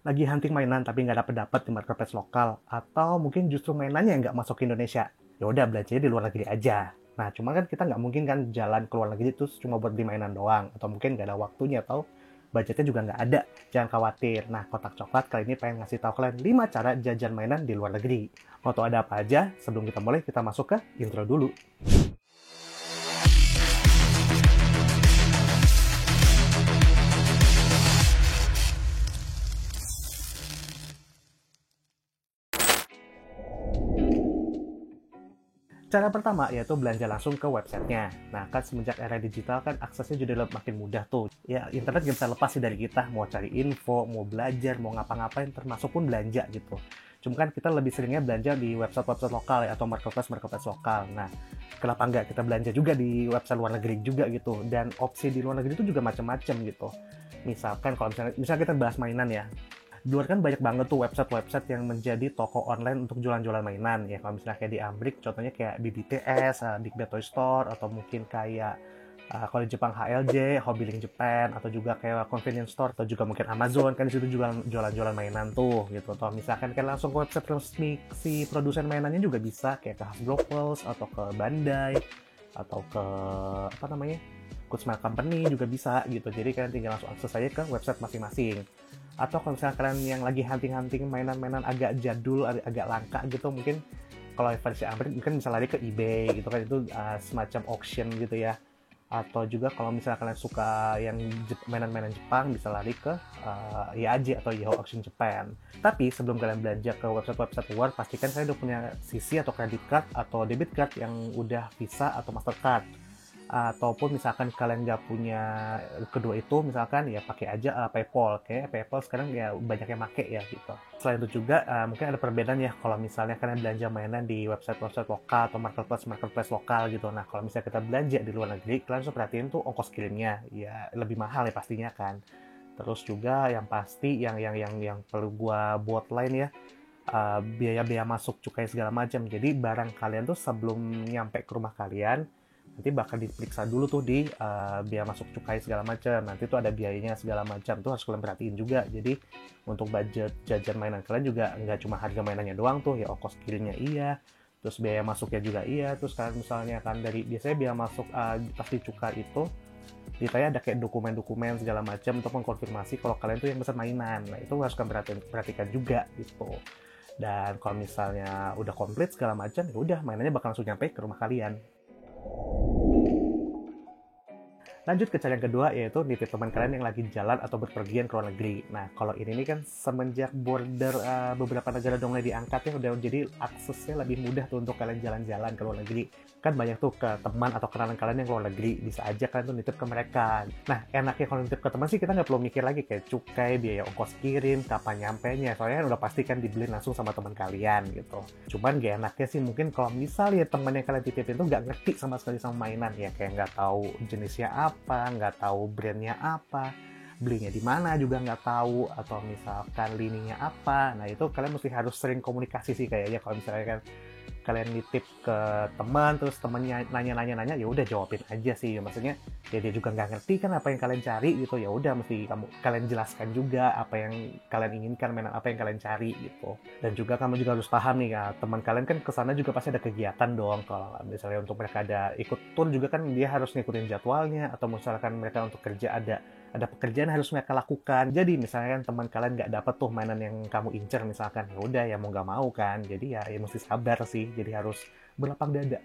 lagi hunting mainan tapi nggak dapet di marketplace lokal, atau mungkin justru mainannya nggak masuk ke Indonesia, ya udah belanjanya di luar negeri aja. Nah, cuma kan kita nggak mungkin kan jalan ke luar negeri terus cuma buat beli mainan doang, atau mungkin nggak ada waktunya, atau budgetnya juga nggak ada. Jangan khawatir. Nah, Kotak Coklat kali ini pengen ngasih tahu kalian 5 cara jajan mainan di luar negeri. Mau tahu ada apa aja? Sebelum kita mulai, kita masuk ke intro dulu. Cara pertama yaitu belanja langsung ke websitenya. Nah, kan semenjak era digital kan aksesnya jadi makin mudah tuh. Ya, internet gak bisa lepas sih dari kita. Mau cari info, mau belajar, mau ngapa-ngapain, termasuk pun belanja gitu. Cuma kan kita lebih seringnya belanja di website-website lokal ya, atau marketplace-marketplace lokal. Nah, kenapa nggak kita belanja juga di website luar negeri juga gitu. Dan opsi di luar negeri itu juga macam-macam gitu. Misalkan kalau misalnya kita bahas mainan ya, di luar kan banyak banget tuh website-website yang menjadi toko online untuk jualan-jualan mainan ya. Kalau misalnya kayak di Amrik, contohnya kayak BBTS, Big Bad Toy Store, atau mungkin kayak kalau di Jepang HLJ, Hobby Link Japan, atau juga kayak convenience store, atau juga mungkin Amazon, kan di situ jualan-jualan mainan tuh gitu. Atau misalkan kan langsung ke website resmi si produsen mainannya juga bisa, kayak ke Hasbro Pulse, atau ke Bandai, atau ke apa namanya, Good Smile Company juga bisa gitu. Jadi kalian tinggal langsung akses aja ke website masing-masing. Atau kalau misalnya kalian yang lagi hunting-hunting mainan-mainan agak jadul, agak langka gitu, mungkin kalau versi Amrik mungkin bisa lari ke eBay gitu kan, itu semacam auction gitu ya. Atau juga kalau misalnya kalian suka yang mainan-mainan Jepang, bisa lari ke IAJ atau Yahoo Auction Japan. Tapi sebelum kalian belanja ke website-website luar, pastikan kalian udah punya CC atau credit card atau debit card yang udah Visa atau Mastercard. Ataupun misalkan kalian nggak punya kedua itu, misalkan ya pakai aja PayPal. Kayak PayPal sekarang ya banyak yang pakai ya gitu. Selain itu juga mungkin ada perbedaan ya kalau misalnya kalian belanja mainan di website-website lokal atau marketplace lokal gitu. Nah, kalau misalnya kita belanja di luar negeri, kalian harus perhatiin tuh ongkos kirimnya ya lebih mahal ya pastinya kan. Terus juga yang pasti yang perlu gua buat lain ya, biaya-biaya masuk, cukai segala macam. Jadi barang kalian tuh sebelum nyampe ke rumah kalian nanti bakal diperiksa dulu tuh di biaya masuk, cukai segala macam. Nanti tuh ada biayanya segala macam, tuh harus kalian perhatiin juga. Jadi untuk budget jajan mainan kalian juga nggak cuma harga mainannya doang tuh ya, ongkos kirimnya iya, terus biaya masuknya juga iya. Terus kalian misalnya kan dari biasanya biaya masuk pasti cukai itu ditanya ada kayak dokumen-dokumen segala macam untuk mengkonfirmasi kalau kalian tuh yang pesan mainan. Nah, itu harus kalian perhatikan juga gitu. Dan kalau misalnya udah komplit segala macam, ya udah mainannya bakal langsung nyampe ke rumah kalian. Lanjut ke cara yang kedua, yaitu nitip teman kalian yang lagi jalan atau berpergian ke luar negeri. Nah, kalau ini kan semenjak border beberapa negara udah mulai diangkat ya, udah jadi aksesnya lebih mudah tuh untuk kalian jalan-jalan ke luar negeri. Kan banyak tuh ke teman atau kenalan kalian yang ke luar negeri, bisa aja kalian tuh nitip ke mereka. Nah, enaknya kalau nitip ke teman sih kita nggak perlu mikir lagi kayak cukai, biaya ongkos kirim, kapan nyampenya. Soalnya kan udah pasti kan dibeli langsung sama teman kalian gitu. Cuman gak enaknya sih mungkin kalau misalnya teman yang kalian titipin tuh nggak ngerti sama sekali sama mainan ya, kayak nggak tahu jenisnya apa, nggak tahu brandnya apa, belinya di mana juga nggak tahu, atau misalkan lininya apa. Nah, itu kalian mesti harus sering komunikasi sih kayaknya. Kalau misalnya kan kalian nitip ke teman, terus temannya nanya ya udah jawabin aja sih. Maksudnya ya dia juga nggak ngerti kan apa yang kalian cari gitu, ya udah mesti kalian jelaskan juga apa yang kalian inginkan, mainan apa yang kalian cari gitu. Dan juga kamu juga harus paham nih ya, teman kalian kan kesana juga pasti ada kegiatan dong. Kalau misalnya untuk mereka ada ikut tour juga kan dia harus ngikutin jadwalnya, atau misalkan mereka untuk kerja ada pekerjaan harus mereka lakukan. Jadi misalnya kan teman kalian nggak dapet tuh mainan yang kamu incer misalkan, ya udah ya mau nggak mau kan. Jadi ya mesti sabar sih. Jadi harus berlapang dada.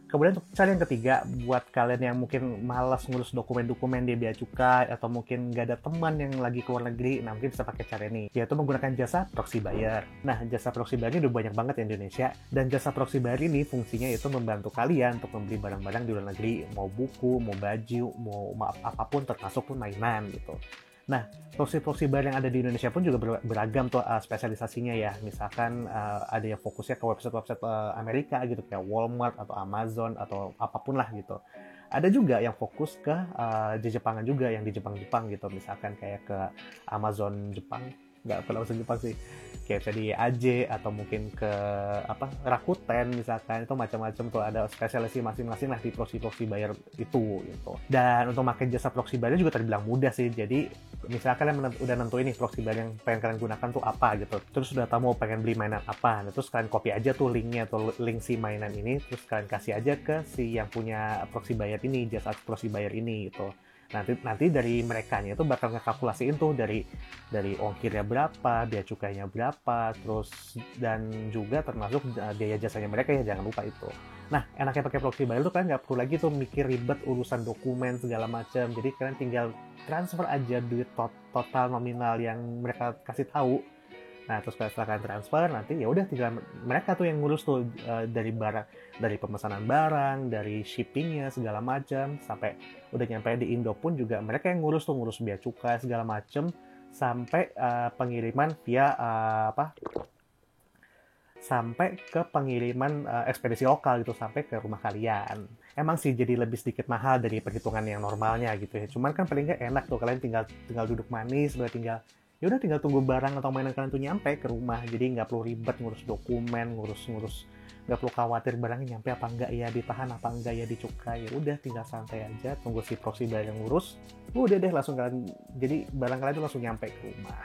Kemudian untuk cara yang ketiga, buat kalian yang mungkin malas ngurus dokumen-dokumen di bea cukai, atau mungkin nggak ada teman yang lagi ke luar negeri, nah mungkin bisa pakai cara ini, yaitu menggunakan jasa proxy buyer. Nah, jasa proxy buyer ini udah banyak banget di Indonesia, dan jasa proxy buyer ini fungsinya itu membantu kalian untuk membeli barang-barang di luar negeri, mau buku, mau baju, mau apapun, termasuk pun mainan gitu. Nah, proxy buyer yang ada di Indonesia pun juga beragam tuh spesialisasinya ya. Misalkan ada yang fokusnya ke website-website Amerika gitu, kayak Walmart atau Amazon atau apapun lah gitu. Ada juga yang fokus ke di Jepangan juga, yang di Jepang gitu. Misalkan kayak ke Amazon Jepang. nggak perlu langsung Jepang sih, kayak bisa di AJ atau mungkin ke Rakuten misalkan, itu macam-macam tuh, ada spesialisasi masing-masing lah di proxy buyer itu gitu. Dan untuk pakai jasa proxy buyer juga terbilang mudah sih. Jadi misalkan kalian udah nentuin nih proxy buyer yang pengen kalian gunakan tuh apa gitu, terus udah tahu mau pengen beli mainan apa, nah, terus kalian copy aja tuh linknya atau link si mainan ini, terus kalian kasih aja ke si yang punya proxy buyer ini, jasa proxy buyer ini gitu. Nanti dari merekanya itu bakal ngekalkulasiin tuh dari ongkirnya berapa, biaya cukainya berapa, terus dan juga termasuk biaya jasanya mereka ya, jangan lupa itu. Nah, enaknya pakai proxy buyer tuh kalian nggak perlu lagi tuh mikir ribet urusan dokumen segala macam. Jadi kalian tinggal transfer aja duit total nominal yang mereka kasih tahu. Nah, terus setelah kalian transfer, nanti ya udah tinggal mereka tuh yang ngurus tuh dari pemesanan barang, dari shippingnya segala macam, sampai udah nyampe di Indo pun juga mereka yang ngurus biaya cukai segala macam, sampai pengiriman via sampai ke pengiriman ekspedisi lokal gitu, sampai ke rumah kalian. Emang sih jadi lebih sedikit mahal dari perhitungan yang normalnya gitu ya. Cuman kan paling nggak enak tuh, kalian tinggal duduk manis, tinggal tunggu barang atau mainan kalian tuh nyampe ke rumah. Jadi nggak perlu ribet ngurus dokumen, ngurus nggak perlu khawatir barangnya nyampe apa enggak ya, ditahan apa enggak ya, dicukai. Ya udah tinggal santai aja, tunggu si proxy buyer yang ngurus. Udah deh langsung kalian, jadi barang kalian tuh langsung nyampe ke rumah.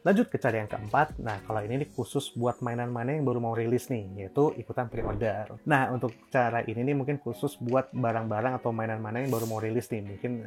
Lanjut ke cara yang keempat. Nah, kalau ini nih khusus buat mainan-mainan yang baru mau rilis nih, yaitu ikutan pre-order. Nah, untuk cara ini nih mungkin khusus buat barang-barang atau mainan-mainan yang baru mau rilis nih. Mungkin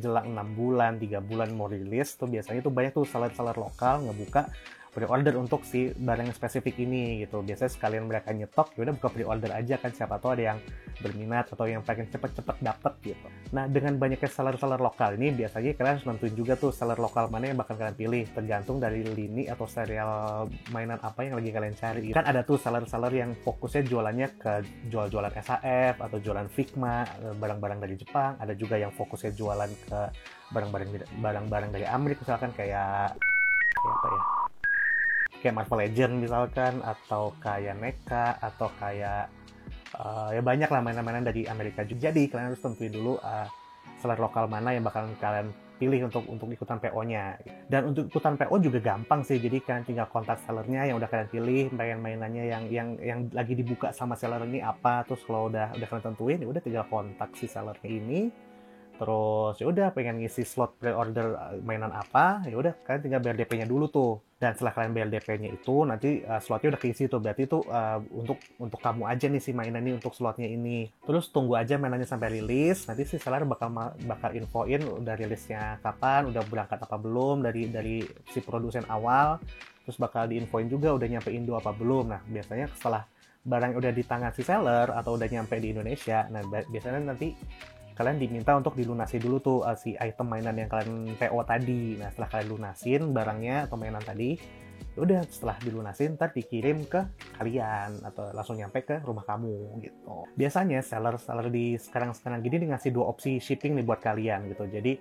jelang 6 bulan, 3 bulan mau rilis, tuh biasanya tuh banyak tuh seller-seller lokal ngebuka pre-order untuk si barang yang spesifik ini gitu. Biasanya sekalian mereka nyetok, ya udah buka pre-order aja kan, siapa tahu ada yang berminat atau yang pengen cepet-cepet dapet gitu. Nah, dengan banyaknya seller-seller lokal ini, biasanya kalian harus nentuin juga tuh seller lokal mana yang bakal kalian pilih, tergantung dari lini atau serial mainan apa yang lagi kalian cari. Kan ada tuh seller-seller yang fokusnya jualannya ke jualan SAF atau jualan Figma, barang-barang dari Jepang. Ada juga yang fokusnya jualan ke barang-barang dari Amerika, misalkan kayak Marvel Legends misalkan, atau kayak NECA, atau kayak ya banyak lah mainan-mainan dari Amerika juga. Jadi kalian harus tentuin dulu seller lokal mana yang bakalan kalian pilih untuk ikutan PO-nya. Dan untuk ikutan PO juga gampang sih. Jadi kalian tinggal kontak sellernya yang udah kalian pilih, mainannya yang lagi dibuka sama seller ini apa. Terus kalau udah kalian tentuin, ya udah tinggal kontak si sellernya ini. Terus ya udah pengen ngisi slot pre-order mainan apa, ya udah kalian tinggal bayar DP-nya dulu tuh. Dan setelah kalian bayar DP-nya itu, nanti slotnya udah keisi tuh. Berarti itu untuk kamu aja nih si mainan ini, untuk slotnya ini. Terus tunggu aja mainannya sampai rilis. Nanti si seller bakal infoin udah rilisnya kapan, udah berangkat apa belum dari si produsen awal. Terus bakal diinfoin juga udah nyampe Indo apa belum. Nah, biasanya setelah barang udah di tangan si seller atau udah nyampe di Indonesia, nah biasanya nanti kalian diminta untuk dilunasi dulu tuh si item mainan yang kalian PO tadi. Nah, setelah kalian lunasin barangnya atau mainan tadi, udah setelah dilunasin ntar dikirim ke kalian atau langsung nyampe ke rumah kamu gitu. Biasanya seller di sekarang gini ngasih 2 opsi shipping nih buat kalian gitu. Jadi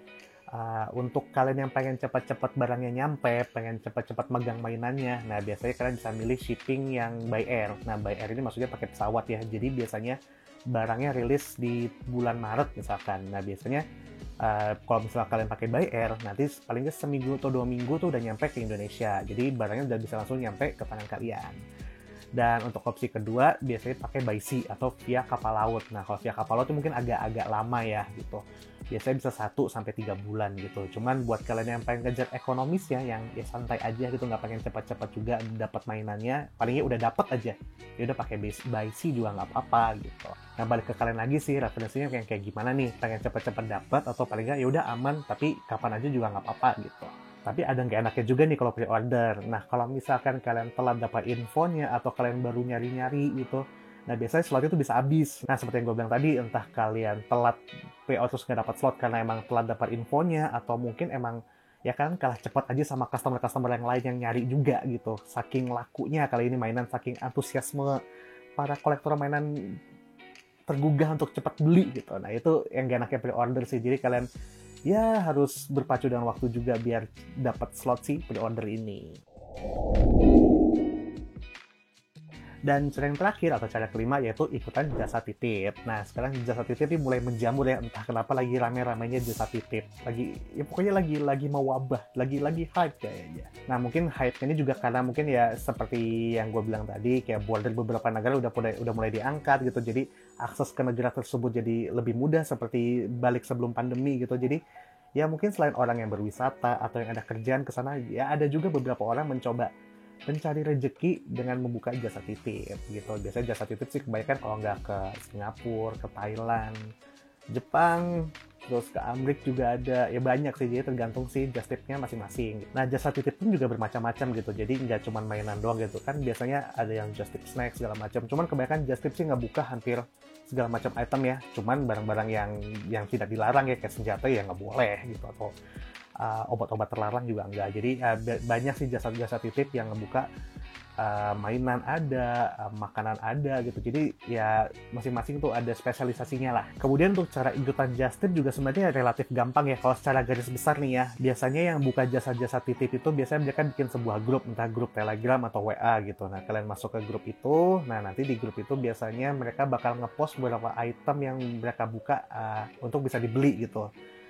untuk kalian yang pengen cepat-cepat barangnya nyampe, pengen cepat-cepat megang mainannya, nah biasanya kalian bisa milih shipping yang by air. Nah, by air ini maksudnya pakai pesawat ya. Jadi biasanya barangnya rilis di bulan Maret misalkan. Nah, biasanya kalau misalnya kalian pakai by air, nanti paling nggak seminggu atau 2 minggu tuh udah nyampe ke Indonesia. Jadi barangnya udah bisa langsung nyampe ke tangan kalian. Dan untuk opsi kedua, biasanya pakai by sea atau via kapal laut. Nah, kalau via kapal laut itu mungkin agak lama ya gitu. Biasanya bisa 1-3 bulan gitu. Cuman buat kalian yang pengen kejar ekonomis ya, yang ya santai aja gitu, nggak pengen cepat-cepat juga dapat mainannya, palingnya udah dapat aja. Ya udah pakai by sea juga nggak apa-apa gitu. Nah, balik ke kalian lagi sih, referensinya kayak gimana nih? Pengen cepat-cepat dapat atau paling nggak ya udah aman, tapi kapan aja juga nggak apa-apa gitu. Tapi ada nggak enaknya juga nih kalau pre-order. Nah, kalau misalkan kalian telat dapat infonya atau kalian baru nyari-nyari gitu, nah biasanya slotnya tuh bisa habis. Nah, seperti yang gue bilang tadi, entah kalian telat PO terus nggak dapat slot karena emang telat dapat infonya, atau mungkin emang ya kan kalah cepat aja sama customer yang lain yang nyari juga gitu. Saking lakunya kali ini mainan, saking antusiasme para kolektor mainan tergugah untuk cepat beli gitu. Nah, itu yang gak enaknya pre-order sih. Jadi kalian ya harus berpacu dengan waktu juga biar dapat slot si pre-order ini. Dan cara yang terakhir atau cara kelima yaitu ikutan jasa titip. Nah, sekarang jasa titip ini mulai menjamur ya, entah kenapa lagi rame-ramenya jasa titip. Ya pokoknya lagi mau wabah, lagi hype kayaknya. Nah, mungkin hype-nya ini juga karena mungkin ya seperti yang gue bilang tadi, kayak border beberapa negara udah mulai diangkat gitu. Jadi akses ke negara tersebut jadi lebih mudah seperti balik sebelum pandemi gitu. Jadi ya mungkin selain orang yang berwisata atau yang ada kerjaan ke sana, ya ada juga beberapa orang mencoba mencari rezeki dengan membuka jasa titip gitu. Biasanya jasa titip sih kebanyakan kalau nggak ke Singapura, ke Thailand, Jepang, terus ke Amerika juga ada. Ya banyak sih, jadi tergantung sih just tipnya masing-masing. Nah, jasa titip pun juga bermacam-macam gitu. Jadi nggak cuma mainan doang gitu kan. Biasanya ada yang just tip snack segala macam. Cuman kebanyakan just tip sih nggak buka hampir segala macam item ya. Cuman barang-barang yang tidak dilarang ya, kayak senjata ya nggak boleh gitu, atau obat-obat terlarang juga enggak. Jadi banyak sih jasa-jasa titip yang ngebuka mainan ada, makanan ada gitu. Jadi ya masing-masing tuh ada spesialisasinya lah. Kemudian untuk cara ikutan just tip juga sebenarnya relatif gampang ya. Kalau secara garis besar nih ya, biasanya yang buka jasa-jasa titip itu biasanya mereka bikin sebuah grup, entah grup Telegram atau WA gitu. Nah, kalian masuk ke grup itu, nah nanti di grup itu biasanya mereka bakal ngepost beberapa item yang mereka buka untuk bisa dibeli gitu.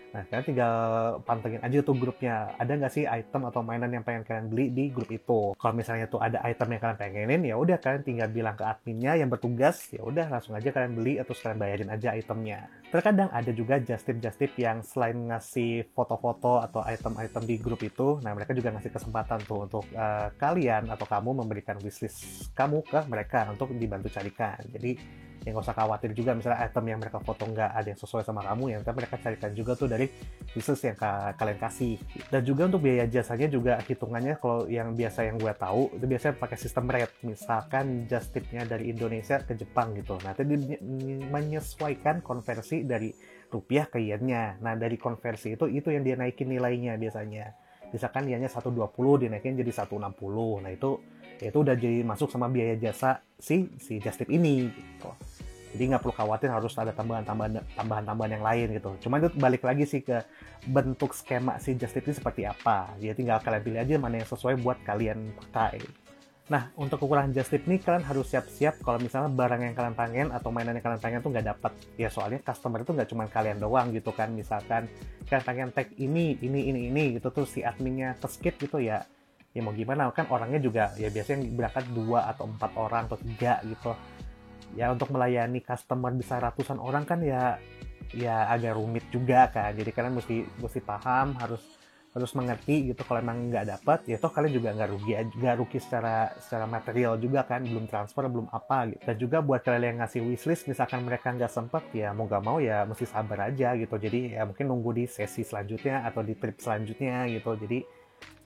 Nah, kalian tinggal pantengin aja tuh grupnya. Ada nggak sih item atau mainan yang pengen kalian beli di grup itu? Kalau misalnya tuh ada item yang kalian pengenin, ya udah kalian tinggal bilang ke adminnya yang bertugas, ya udah langsung aja kalian beli atau kalian bayarin aja itemnya. Terkadang ada juga just tip yang selain ngasih foto-foto atau item-item di grup itu, nah mereka juga ngasih kesempatan tuh untuk kalian atau kamu memberikan wishlist kamu ke mereka untuk dibantu carikan. Jadi yang nggak usah khawatir juga misalnya item yang mereka foto nggak ada yang sesuai sama kamu, yang mereka carikan juga tuh dari bisnis yang kalian kasih. Dan juga untuk biaya jasanya juga hitungannya, kalau yang biasa yang gue tahu itu biasanya pakai sistem rate. Misalkan just tipnya dari Indonesia ke Jepang gitu, nanti menyesuaikan konversi dari rupiah ke yennya. Nah, dari konversi itu yang dia naikin nilainya biasanya. Misalkan yennya 120 dinaikin jadi 160. Nah, itu udah jadi masuk sama biaya jasa si just tip ini gitu. Jadi nggak perlu khawatir harus ada tambahan yang lain gitu. Cuma itu balik lagi sih ke bentuk skema si just tip ini seperti apa. Jadi tinggal kalian pilih aja mana yang sesuai buat kalian pakai. Nah, untuk ukuran just tip ini kalian harus siap-siap kalau misalnya barang yang kalian pengen atau mainan yang kalian pengen tuh nggak dapat. Ya soalnya customer itu nggak cuma kalian doang gitu kan. Misalkan kalian pengen tag ini gitu, tuh si adminnya ke-skip gitu ya. Ya mau gimana, kan orangnya juga ya biasanya berangkat 2 atau 4 orang atau 3 gitu. Ya untuk melayani customer bisa ratusan orang kan ya agak rumit juga kan. Jadi kalian mesti paham, harus mengerti gitu. Kalau emang nggak dapat, ya toh kalian juga nggak rugi secara material juga kan, belum transfer belum apa gitu. Dan juga buat kalian yang ngasih wishlist, misalkan mereka nggak sempet, ya mau nggak mau ya mesti sabar aja gitu. Jadi ya mungkin nunggu di sesi selanjutnya atau di trip selanjutnya gitu. Jadi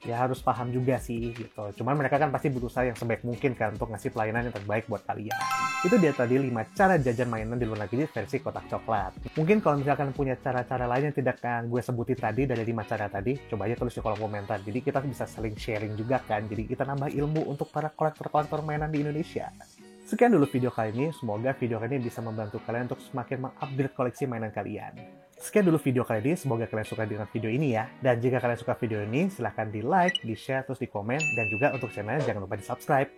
ya harus paham juga sih gitu. Cuman mereka kan pasti berusaha yang sebaik mungkin kan untuk ngasih pelayanan yang terbaik buat kalian. Itu dia tadi 5 cara jajan mainan di luar negeri versi kotak coklat. Mungkin kalau misalkan punya cara-cara lain yang tidak gue sebutin tadi dari 5 cara tadi, coba aja tulis di kolom komentar. Jadi kita bisa saling sharing juga kan. Jadi kita nambah ilmu untuk para kolektor-kolektor mainan di Indonesia. Sekian dulu video kali ini, semoga video kali ini bisa membantu kalian untuk semakin mengupgrade koleksi mainan kalian. Sekian dulu video kali ini, semoga kalian suka dengan video ini ya. Dan jika kalian suka video ini, silahkan di like, di share, terus di komen, dan juga untuk channelnya jangan lupa di subscribe.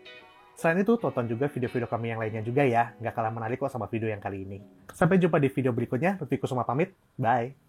Selain itu, tonton juga video-video kami yang lainnya juga ya, nggak kalah menarik kok sama video yang kali ini. Sampai jumpa di video berikutnya, Lutfi Kusuma pamit, bye!